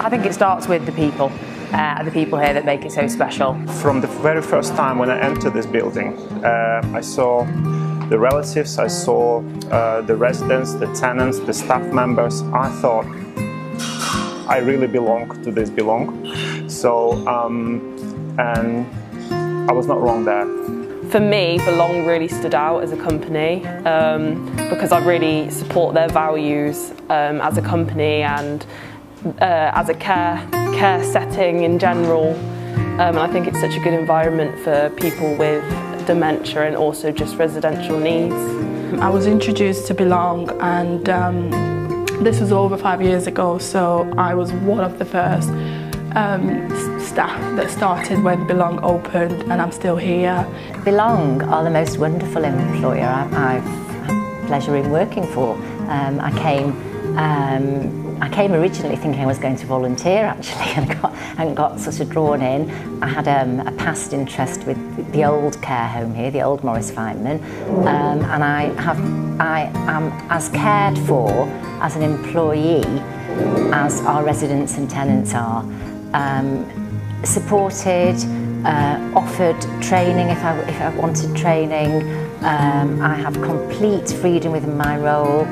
I think it starts with the people here that make it so special. From the very first time when I entered this building, I saw the relatives, I saw the residents, the tenants, the staff members. I thought I really belong to this Belong. So, and I was not wrong there. For me, Belong really stood out as a company because I really support their values as a company and as a care setting in general. And I think it's such a good environment for people with dementia and also just residential needs. I was introduced to Belong, and this was over 5 years ago, so I was one of the first staff that started when Belong opened, and I'm still here. Belong are the most wonderful employer I've had pleasure in working for. I came originally thinking I was going to volunteer actually, and got sort of drawn in. I had a past interest with the old care home here, the old Morris Feinmann, and I am as cared for as an employee as our residents and tenants are. Supported, offered training if I wanted training. I have complete freedom within my role.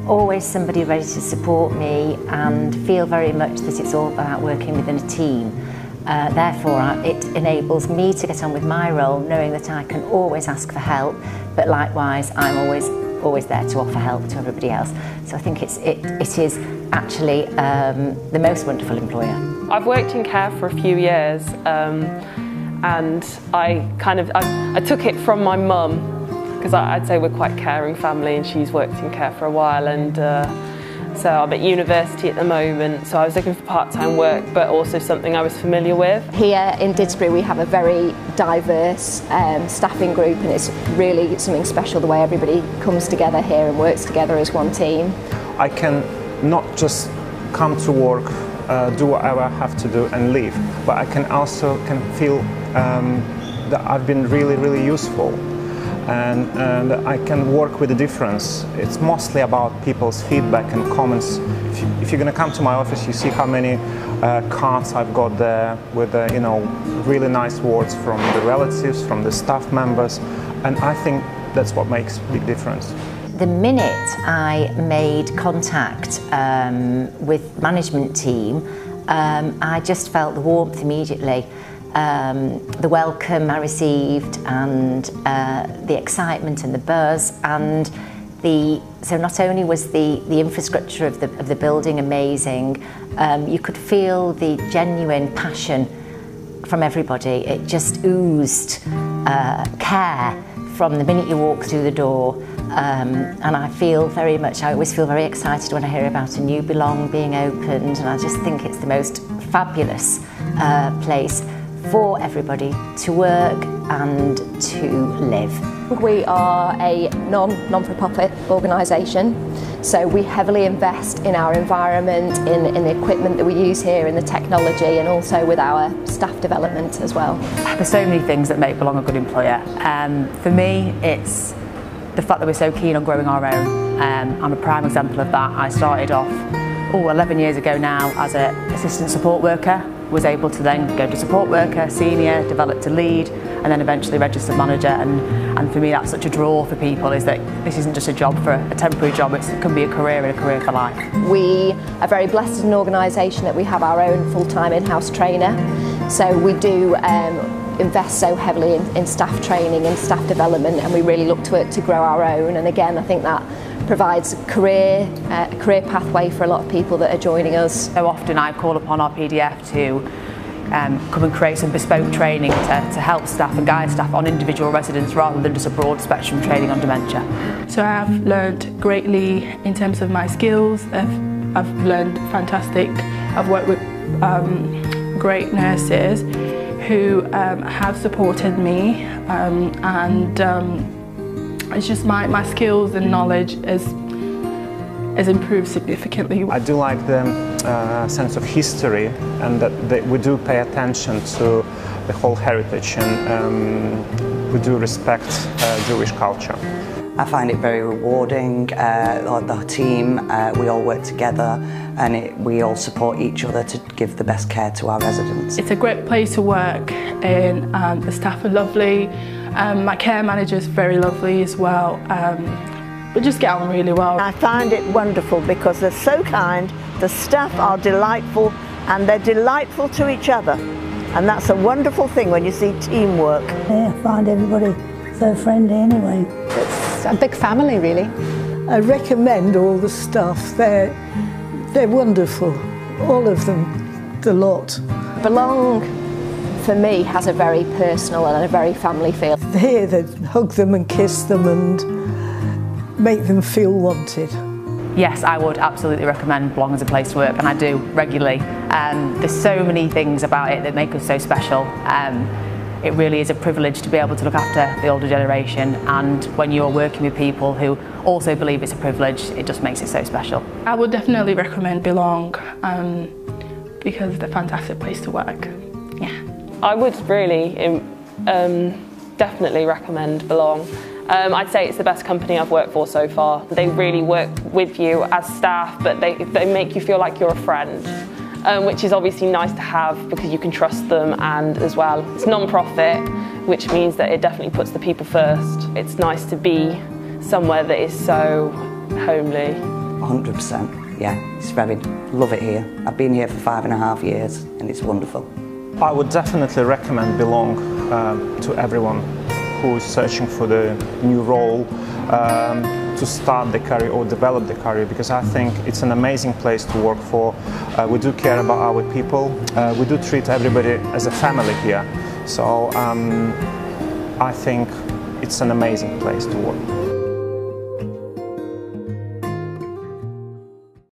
Always somebody ready to support me, and feel very much that it's all about working within a team. Therefore, it enables me to get on with my role, knowing that I can always ask for help, but likewise I'm always there to offer help to everybody else. So I think it is actually the most wonderful employer. I've worked in care for a few years, and I took it from my mum, because I'd say we're quite a caring family, and she's worked in care for a while, and so I'm at university at the moment, so I was looking for part-time work, but also something I was familiar with. Here in Didsbury we have a very diverse staffing group, and it's really something special the way everybody comes together here and works together as one team. I can not just come to work, do whatever I have to do and leave, but I can also feel that I've been really useful. And I can work with a difference. It's mostly about people's feedback and comments. If you're going to come to my office, you see how many cards I've got there with really nice words from the relatives, from the staff members, and I think that's what makes a big difference. The minute I made contact with management team, I just felt the warmth immediately. The welcome I received, and the excitement and the buzz, and so not only was the infrastructure of the building amazing, you could feel the genuine passion from everybody. It just oozed care from the minute you walk through the door, and I always feel very excited when I hear about a new Belong being opened, and I just think it's the most fabulous place for everybody to work and to live. We are a non-for-profit organisation, so we heavily invest in our environment, in the equipment that we use here, in the technology, and also with our staff development as well. There's so many things that make Belong a good employer. For me, it's the fact that we're so keen on growing our own. I'm a prime example of that. I started off 11 years ago now as an assistant support worker, was able to then go to support worker, senior, develop to lead, and then eventually registered manager. And for me, that's such a draw for people, is that this isn't just a job for a temporary job, it can be a career and a career for life. We are very blessed as an organisation that we have our own full-time in-house trainer, so we do invest so heavily in staff training and staff development, and we really look to it to grow our own. And again, I think that provides a career pathway for a lot of people that are joining us. So often I call upon our PDF to come and create some bespoke training to help staff and guide staff on individual residents rather than just a broad spectrum training on dementia. So I've learned greatly in terms of my skills. I've learned fantastic. I've worked with great nurses who have supported me, and it's just my skills and knowledge has improved significantly. I do like the sense of history, and that we do pay attention to the whole heritage, and we do respect Jewish culture. I find it very rewarding. The team, we all work together and we all support each other to give the best care to our residents. It's a great place to work and the staff are lovely. My care manager is very lovely as well. We just get on really well. I find it wonderful because they're so kind, the staff are delightful and they're delightful to each other. And that's a wonderful thing when you see teamwork. Yeah, I find everybody so friendly anyway. It's a big family, really. I recommend all the staff. They're wonderful, all of them, the lot. Belong, for me, has a very personal and a very family feel. Here they hug them and kiss them and make them feel wanted. Yes, I would absolutely recommend Belong as a place to work, and I do regularly. There's so many things about it that make us so special. It really is a privilege to be able to look after the older generation, and when you're working with people who also believe it's a privilege, it just makes it so special. I would definitely recommend Belong because it's a fantastic place to work. Yeah. I would really definitely recommend Belong. I'd say it's the best company I've worked for so far. They really work with you as staff, but they make you feel like you're a friend, which is obviously nice to have because you can trust them, and as well, it's non-profit, which means that it definitely puts the people first. It's nice to be somewhere that is so homely. 100%, yeah, love it here. I've been here for 5.5 years and it's wonderful. I would definitely recommend Belong to everyone who is searching for the new role, to start the career or develop the career, because I think it's an amazing place to work for. We do care about our people. We do treat everybody as a family here. So I think it's an amazing place to work.